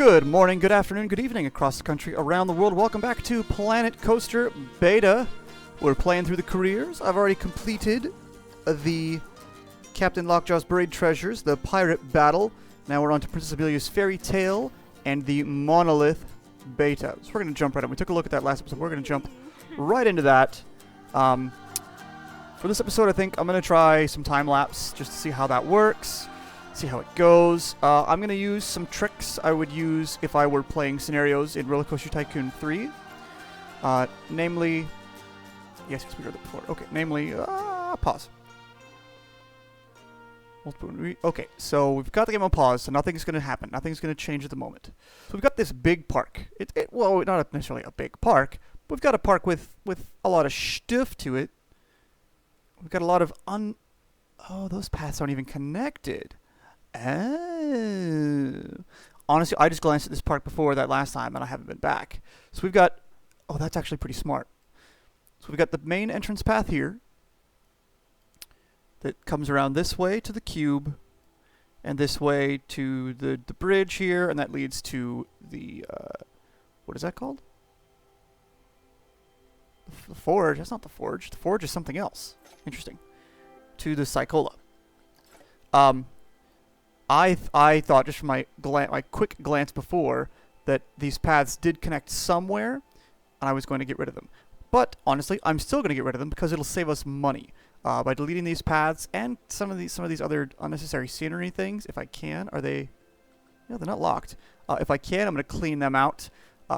Good morning, good afternoon, good evening across the country, around the world. Welcome back to Planet Coaster Beta. We're playing through the careers. I've already completed the Captain Lockjaw's Buried Treasures, the Pirate Battle. Now we're on to Princess Amelia's Fairy Tale and the Monolith Beta. So we're going to jump right in. We took a look at that last episode. We're going to jump right into that. For this episode, I think I'm going to try some time-lapse just to see how that works. See how it goes. I'm going to use some tricks I would use if I were playing scenarios in Roller Coaster Tycoon 3. Namely... Yes, we heard that before. Okay, namely... pause. Okay, so we've got the game on pause, so nothing's going to happen. Nothing's going to change at the moment. So we've got this big park. Well, not necessarily a big park, but we've got a park with a lot of stuff to it. We've got a lot of Oh, those paths aren't even connected. Oh. Honestly, I just glanced at this park before that last time, and I haven't been back. So we've got... Oh, that's actually pretty smart. So we've got the main entrance path here that comes around this way to the cube, and this way to the bridge here, and that leads to the... what is that called? The forge. That's not the forge. The forge is something else. Interesting. To the Cycola. I thought, just from my quick glance before, that these paths did connect somewhere, and I was going to get rid of them. But, honestly, I'm still going to get rid of them because it'll save us money. By deleting these paths and some of these other unnecessary scenery things, if I can. Are they... No, they're not locked. If I can, I'm going to clean them out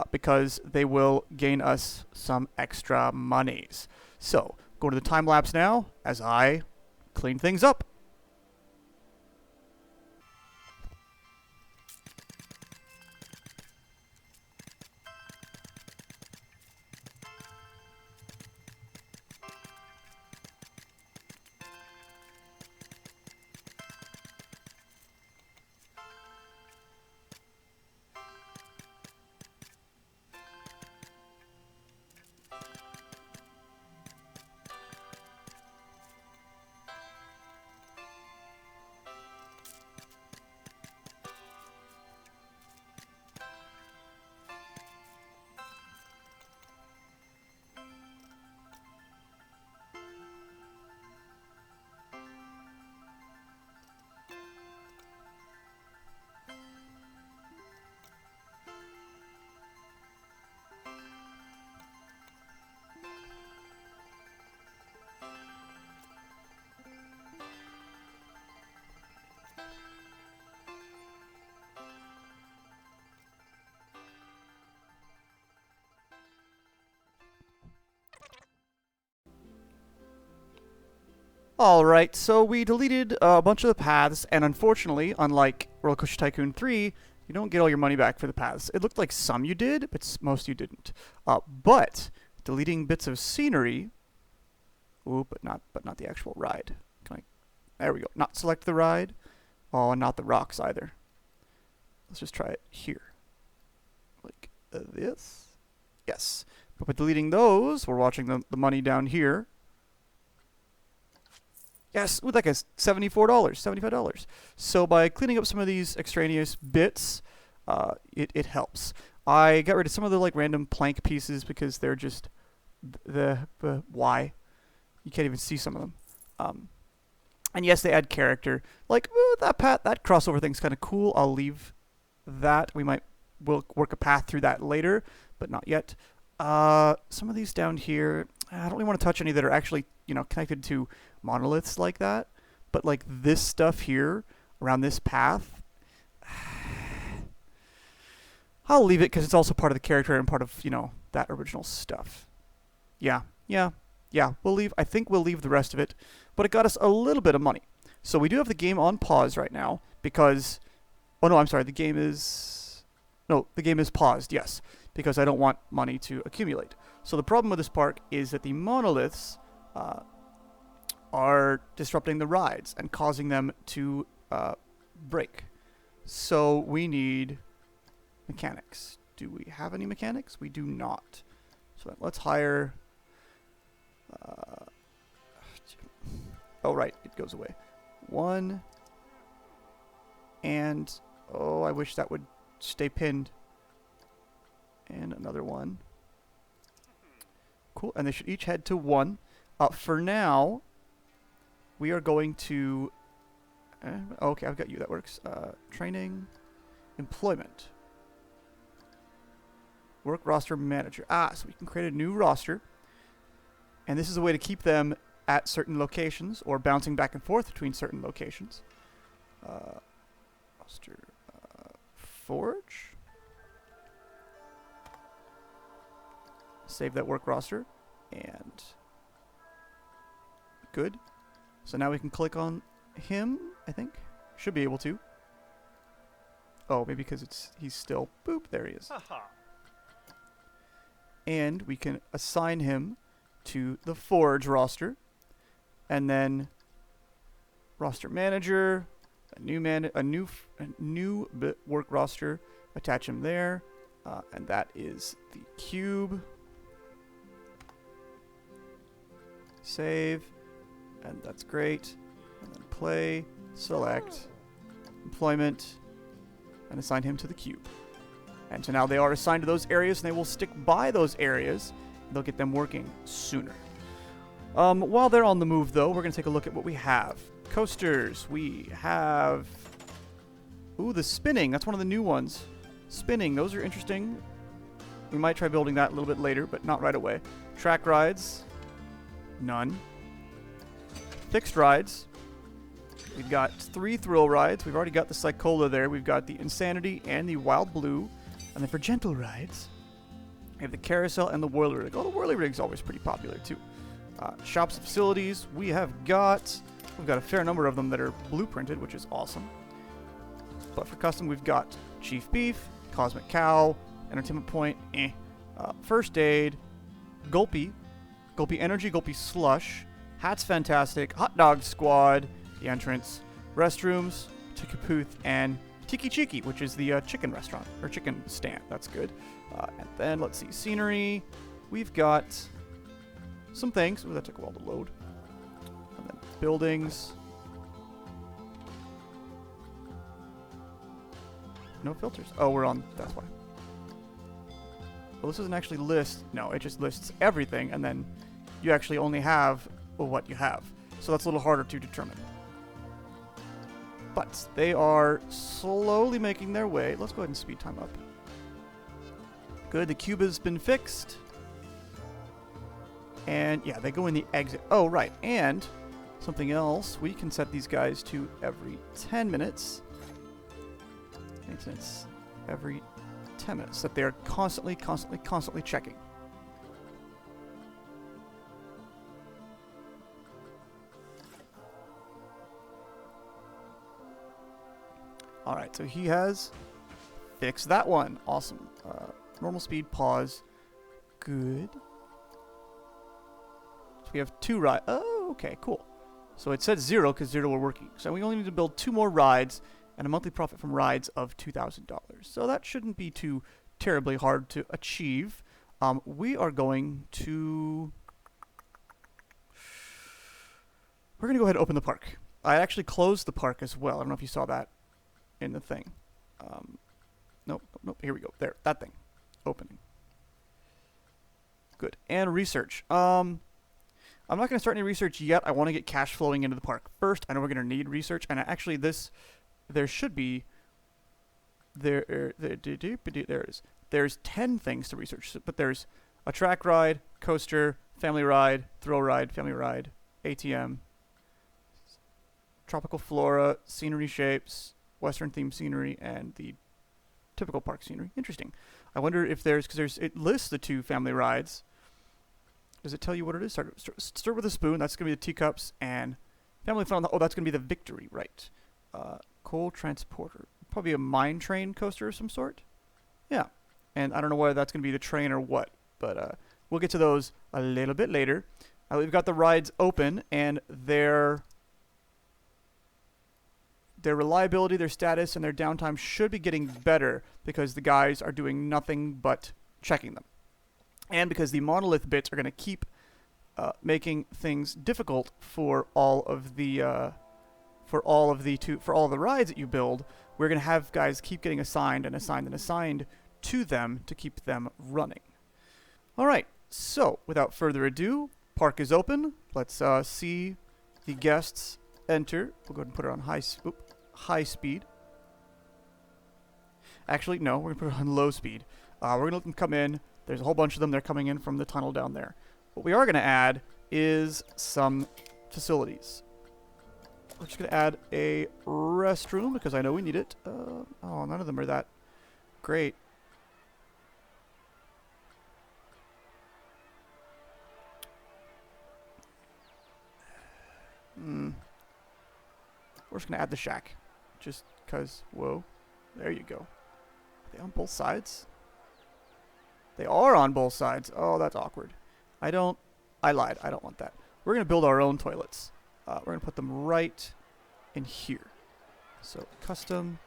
because they will gain us some extra monies. So, go to the time-lapse now as I clean things up. Alright, so we deleted a bunch of the paths, and unfortunately, unlike Roller Coaster Tycoon 3, you don't get all your money back for the paths. It looked like some you did, but most you didn't. But deleting bits of scenery... Ooh, but not the actual ride. There we go. Not select the ride. Oh, and not the rocks either. Let's just try it here. Like this. Yes. But by deleting those, we're watching the money down here. Yes, with like a $74, $75. So by cleaning up some of these extraneous bits, it helps. I got rid of some of the like random plank pieces because they're just why? You can't even see some of them. And yes, they add character. Like that crossover thing's kind of cool. I'll leave that. We'll work a path through that later, but not yet. Some of these down here, I don't really want to touch any that are actually, connected to monoliths like that. But like this stuff here around this path, I'll leave it because it's also part of the character and part of, that original stuff. Yeah. I think we'll leave the rest of it, but it got us a little bit of money. So we do have the game on pause right now because, oh no, I'm sorry, the game is paused, yes, because I don't want money to accumulate. So the problem with this park is that the monoliths are disrupting the rides and causing them to break. So we need mechanics. Do we have any mechanics? We do not. So let's hire... oh, right. It goes away. 1. And... oh, I wish that would stay pinned. And another one. Cool. And they should each head to 1. For now, we are going to... okay, I've got you. That works. Training. Employment. Work roster manager. So we can create a new roster. And this is a way to keep them at certain locations or bouncing back and forth between certain locations. Roster. Forge. Save that work roster. And good. So now we can click on him, I think. Should be able to. Oh, maybe because he's still... Boop, there he is. And we can assign him to the Forge roster. And then roster manager, a new work roster, attach him there. And that is the cube. Save. And that's great. And then play, select, employment, and assign him to the cube. And so now they are assigned to those areas, and they will stick by those areas. They'll get them working sooner. While they're on the move, though, we're going to take a look at what we have. Coasters. We have... Ooh, the spinning. That's one of the new ones. Spinning. Those are interesting. We might try building that a little bit later, but not right away. Track rides. None. Fixed rides. We've got 3 thrill rides. We've already got the Psychola there. We've got the Insanity and the Wild Blue. And then for gentle rides, we have the Carousel and the Whirly Rig. Oh, the Whirly Rig's always pretty popular, too. Shops and facilities. We've got a fair number of them that are blueprinted, which is awesome. But for custom, we've got Chief Beef, Cosmic Cow, Entertainment Point, First Aid, Gulpy Energy, Gulpy Slush, Hat's Fantastic, Hot Dog Squad, the entrance, restrooms, Tikapooth, and Tiki Chiki, which is the chicken restaurant, or chicken stand. That's good. And then, let's see, scenery. We've got some things. Ooh, that took a while to load. And then buildings. No filters. Oh, we're on, that's why. Well, this doesn't actually list, no, it just lists everything, and then you actually only have what you have. So that's a little harder to determine. But they are slowly making their way. Let's go ahead and speed time up. Good, the cube has been fixed. And yeah, they go in the exit. Oh, right, and something else. We can set these guys to every 10 minutes. Maintenance every 10 minutes. That they're constantly checking. Alright, so he has fixed that one. Awesome. Normal speed, pause. Good. So we have 2 rides. Oh, okay, cool. So it said 0 because 0 were working. So we only need to build 2 more rides and a monthly profit from rides of $2,000. So that shouldn't be too terribly hard to achieve. We are going to... We're going to go ahead and open the park. I actually closed the park as well. I don't know if you saw that in the thing. Nope. Here we go. There. That thing. Opening. Good. And research. I'm not going to start any research yet. I want to get cash flowing into the park first. I know we're going to need research. And actually there should be... there it is. There's 10 things to research. But there's a track ride, coaster, family ride, thrill ride, family ride, ATM, tropical flora, scenery shapes, Western themed scenery, and the typical park scenery. Interesting. I wonder if it lists the 2 family rides. Does it tell you what it is? Start with a spoon. That's going to be the teacups. And family fun. Oh, that's going to be the victory, right. Coal transporter. Probably a mine train coaster of some sort. Yeah. And I don't know whether that's going to be the train or what. But we'll get to those a little bit later. We've got the rides open, and their reliability, their status, and their downtime should be getting better because the guys are doing nothing but checking them. And because the Monolith bits are going to keep making things difficult for all of the rides that you build, we're going to have guys keep getting assigned and assigned and assigned to them to keep them running. All right, so without further ado, park is open. Let's see the guests enter. We'll go ahead and put it on high speed. Actually, no, we're going to put it on low speed. We're going to let them come in. There's a whole bunch of them. They're coming in from the tunnel down there. What we are going to add is some facilities. We're just going to add a restroom because I know we need it. Oh, none of them are that great. We're just going to add the shack. Just because, whoa. There you go. Are they on both sides? They are on both sides. Oh, that's awkward. I lied. I don't want that. We're going to build our own toilets. We're going to put them right in here. So, custom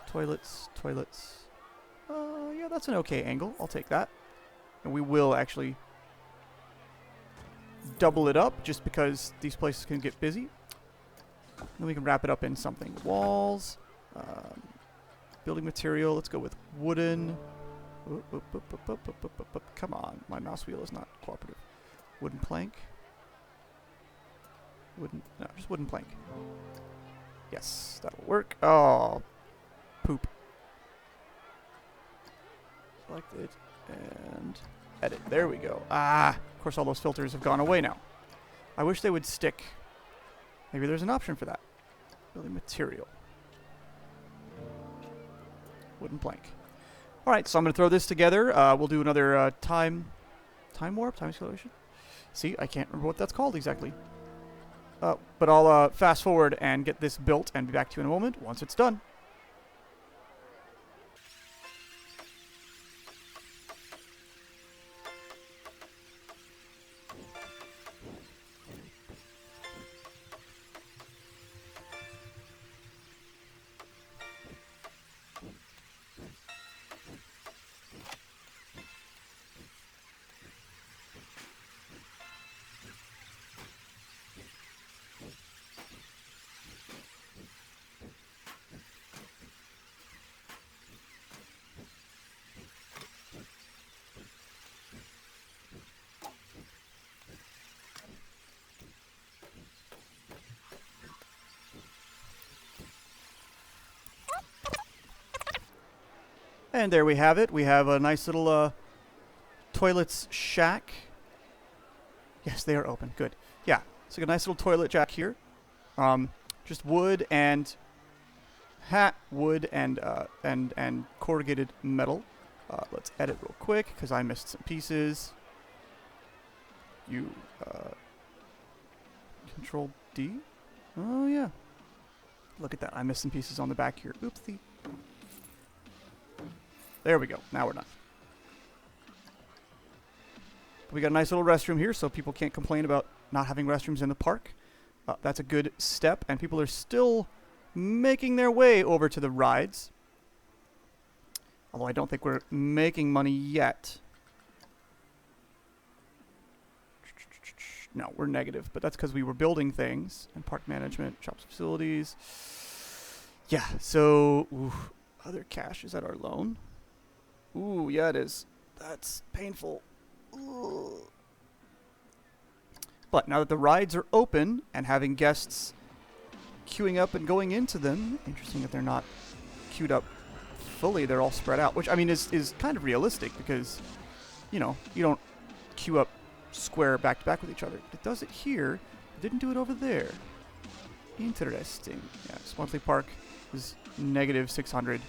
toilets. Yeah, that's an okay angle. I'll take that. And we will actually double it up just because these places can get busy. Then we can wrap it up in something. Walls. Building material. Let's go with wooden. Come on. My mouse wheel is not cooperative. Wooden plank. No, just wooden plank. Yes, that'll work. Oh, poop. Select it and edit. There we go. Ah, of course all those filters have gone away now. I wish they would stick. Maybe there's an option for that. Building material. Wooden plank. All right, so I'm going to throw this together. We'll do another time warp, time acceleration. See, I can't remember what that's called exactly. But I'll fast forward and get this built and be back to you in a moment once it's done. And there we have it. We have a nice little toilets shack. Yes, they are open. Good. Yeah, it's like a nice little toilet shack here. Just wood and corrugated metal. Let's edit real quick because I missed some pieces. Control D. Oh yeah. Look at that. I missed some pieces on the back here. Oopsie. There we go. Now we're done. We got a nice little restroom here, so people can't complain about not having restrooms in the park. That's a good step, and people are still making their way over to the rides. Although I don't think we're making money yet. No, we're negative, but that's because we were building things. And park management, shops, facilities. Yeah, so other cash. Is that our loan? Ooh, yeah, it is. That's painful. Ooh. But now that the rides are open and having guests queuing up and going into them, interesting that they're not queued up fully. They're all spread out, which, I mean, is kind of realistic because, you know, you don't queue up square back to back with each other. But it does it here. It didn't do it over there. Interesting. Yeah, monthly park is negative 600.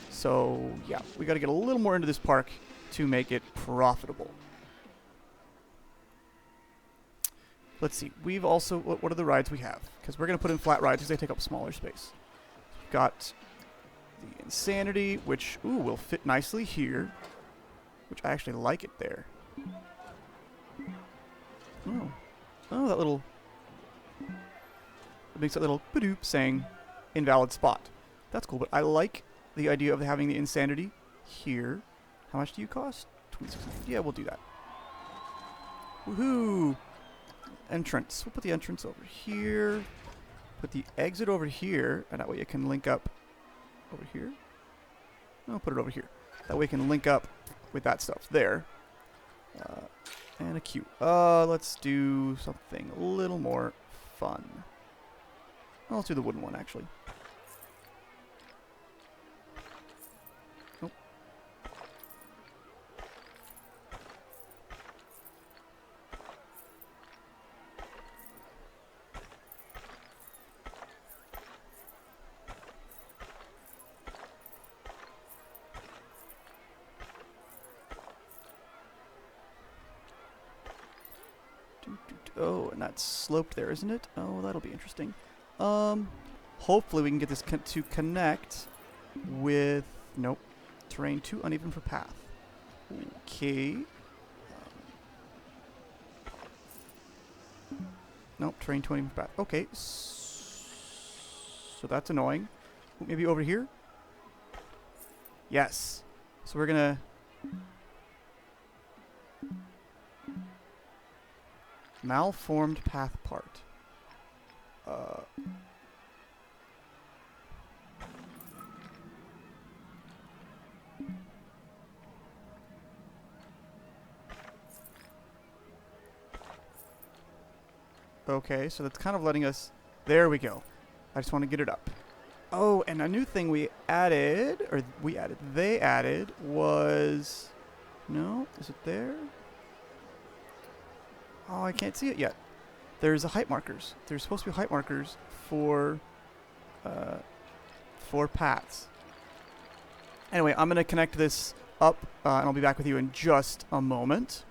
So, yeah, we got to get a little more into this park to make it profitable. Let's see. We've also... What are the rides we have? Because we're going to put in flat rides because they take up smaller space. We've got the Insanity, which, will fit nicely here. Which I actually like it there. Oh, that little... It makes that little ba-doop saying invalid spot. That's cool, but I like the idea of having the Insanity here. How much do you cost? 2600. Yeah, we'll do that. Woohoo! Entrance. We'll put the entrance over here. Put the exit over here, and that way it can link up over here. No, put it over here. That way we can link up with that stuff there. And a cube. Let's do something a little more fun. Well, let's do the wooden one, actually. Nope. Oh, and that's sloped there, isn't it? Oh, that'll be interesting. Hopefully we can get this to connect with... Nope. Terrain too uneven for path. Okay. Nope, terrain too uneven for path. Okay. So that's annoying. Maybe over here? Yes. So we're gonna... Malformed path part. Okay, so that's kind of letting us... There we go. I just want to get it up. Oh, and a new thing we added, or they added, was... No? Is it there? Oh, I can't see it yet. There's height markers. There's supposed to be height markers for paths. Anyway, I'm going to connect this up, and I'll be back with you in just a moment.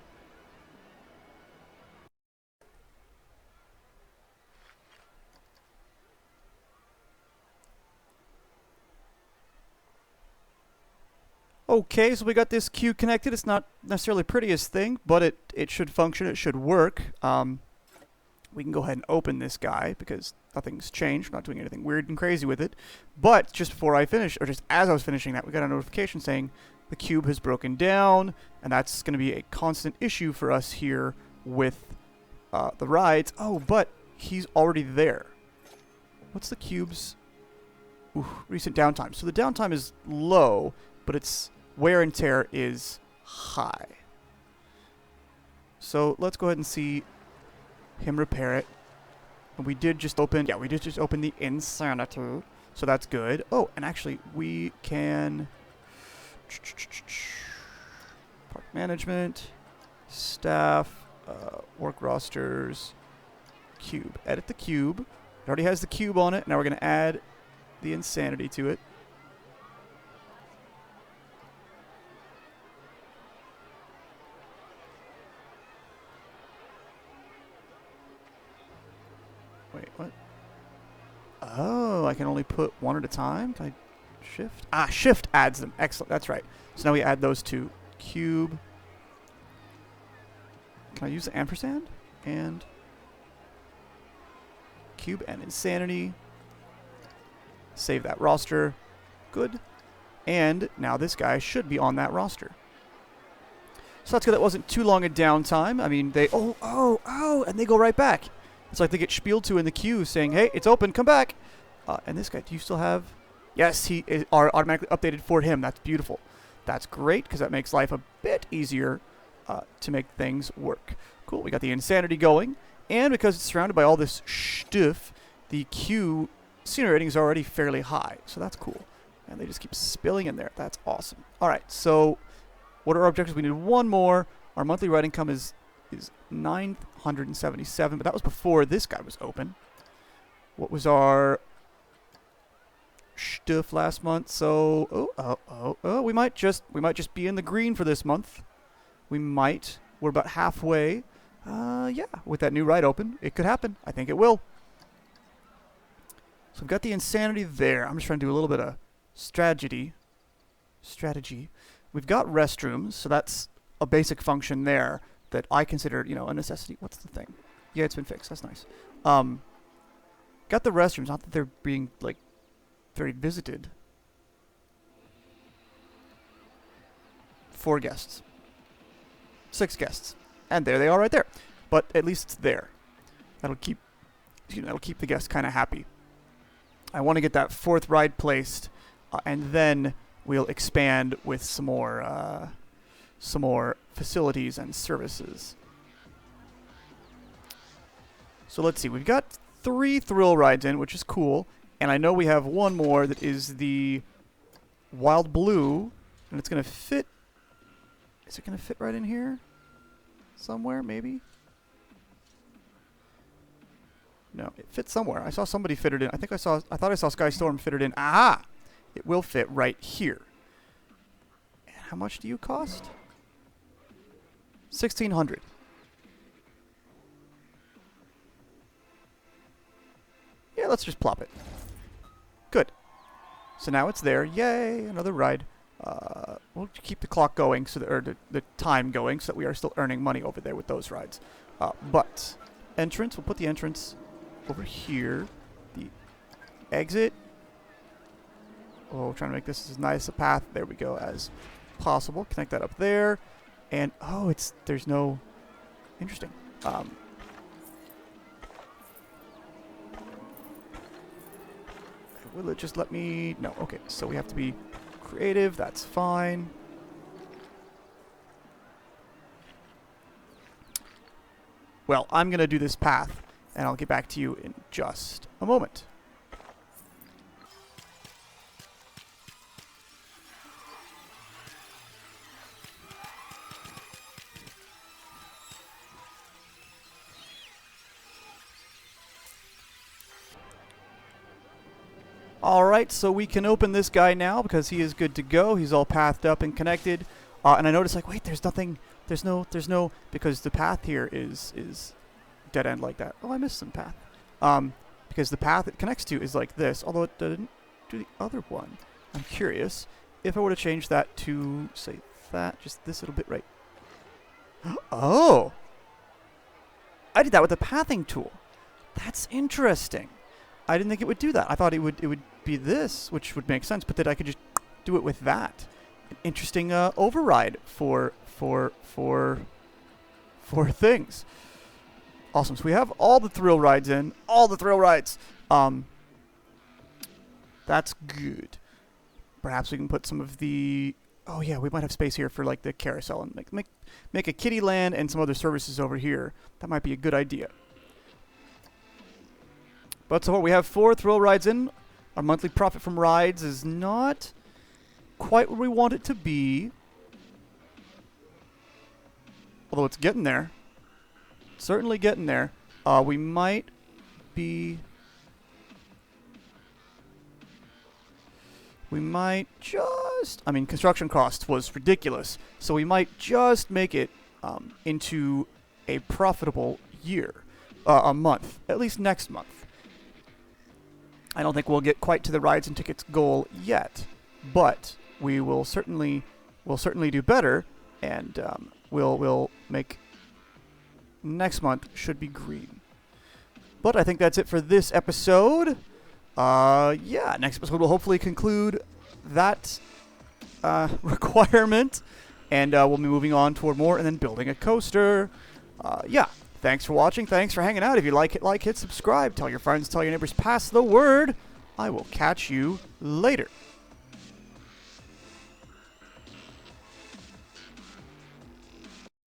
Okay, so we got this queue connected. It's not necessarily the prettiest thing, but it should function. It should work. We can go ahead and open this guy because nothing's changed. We're not doing anything weird and crazy with it. But just before I finish, or just as I was finishing that, we got a notification saying the cube has broken down, and that's going to be a constant issue for us here with the rides. Oh, but he's already there. What's the cube's recent downtime? So the downtime is low, but its wear and tear is high. So let's go ahead and see him repair it. And we did just open, yeah, we did just open the Insanity. So that's good. Oh, and actually we can park management, staff, work rosters, cube. Edit the cube. It already has the cube on it. Now we're going to add the Insanity to it. Wait, what? Oh, I can only put one at a time? Can I shift? Ah, shift adds them. Excellent. That's right. So now we add those two. Cube. Can I use the ampersand? And cube and Insanity. Save that roster. Good. And now this guy should be on that roster. So that's good. That wasn't too long a downtime. I mean, they... Oh, and they go right back. It's like they get spieled to in the queue saying, hey, it's open, come back. And this guy, do you still have... Yes, he is automatically updated for him. That's beautiful. That's great, because that makes life a bit easier to make things work. Cool, we got the Insanity going. And because it's surrounded by all this stuff, the queue scenery rating is already fairly high. So that's cool. And they just keep spilling in there. That's awesome. All right, so what are our objectives? We need one more. Our monthly ride income is 977, but that was before this guy was open. What was our stuff last month? So we might just be in the green for this month. We might. We're about halfway. Yeah, with that new ride open, it could happen. I think it will. So we've got the Insanity there. I'm just trying to do a little bit of strategy. We've got restrooms, so that's a basic function there that I consider, you know, a necessity. What's the thing? Yeah, it's been fixed. That's nice. Got the restrooms. Not that they're being, like, very visited. 4 guests. 6 guests. And there they are right there. But at least it's there. That'll keep the guests kind of happy. I want to get that 4th ride placed and then we'll expand with some more facilities and services. So let's see. We've got 3 thrill rides in, which is cool. And I know we have one more that is the Wild Blue. And it's going to fit... Is it going to fit right in here? Somewhere, maybe? No, it fits somewhere. I saw somebody fit it in. I thought I saw Skystorm fit it in. Aha! It will fit right here. And how much do you cost? 1,600. Yeah, let's just plop it. Good. So now it's there. Yay! Another ride. We'll keep the clock going, or the time going, so that we are still earning money over there with those rides. But entrance, we'll put the entrance over here. The exit. Oh, trying to make this as nice a path. There we go, as possible. Connect that up there, and oh, there's no. Interesting. Will it just let me? No. Okay, so we have to be creative. That's fine. Well, I'm going to do this path, and I'll get back to you in just a moment. Alright, so we can open this guy now because he is good to go. He's all pathed up and connected. And I noticed, like, wait, there's nothing, there's no, because the path here is dead end like that. Oh, I missed some path. Because the path it connects to is like this, although it didn't do the other one. I'm curious if I were to change that to, say, that, just this little bit right. Oh! I did that with the pathing tool. That's interesting. I didn't think it would do that. I thought it would be this, which would make sense, but that I could just do it with that. An interesting override for things. Awesome. So we have all the thrill rides in. All the thrill rides. That's good. Perhaps we can put some of the... Oh, yeah, we might have space here for, like, the carousel. And make a kiddie land and some other services over here. That might be a good idea. But so what, we have 4 thrill rides in. Our monthly profit from rides is not quite where we want it to be. Although it's getting there. Certainly getting there. We might be... We might just... I mean, construction cost was ridiculous. So we might just make it into a profitable year. A month. At least next month. I don't think we'll get quite to the rides and tickets goal yet, but we will certainly do better, and we'll make next month should be green. But I think that's it for this episode. Yeah, next episode will hopefully conclude that requirement, and we'll be moving on toward more and then building a coaster. Yeah. Thanks for watching. Thanks for hanging out. If you like, hit subscribe. Tell your friends, tell your neighbors, pass the word. I will catch you later.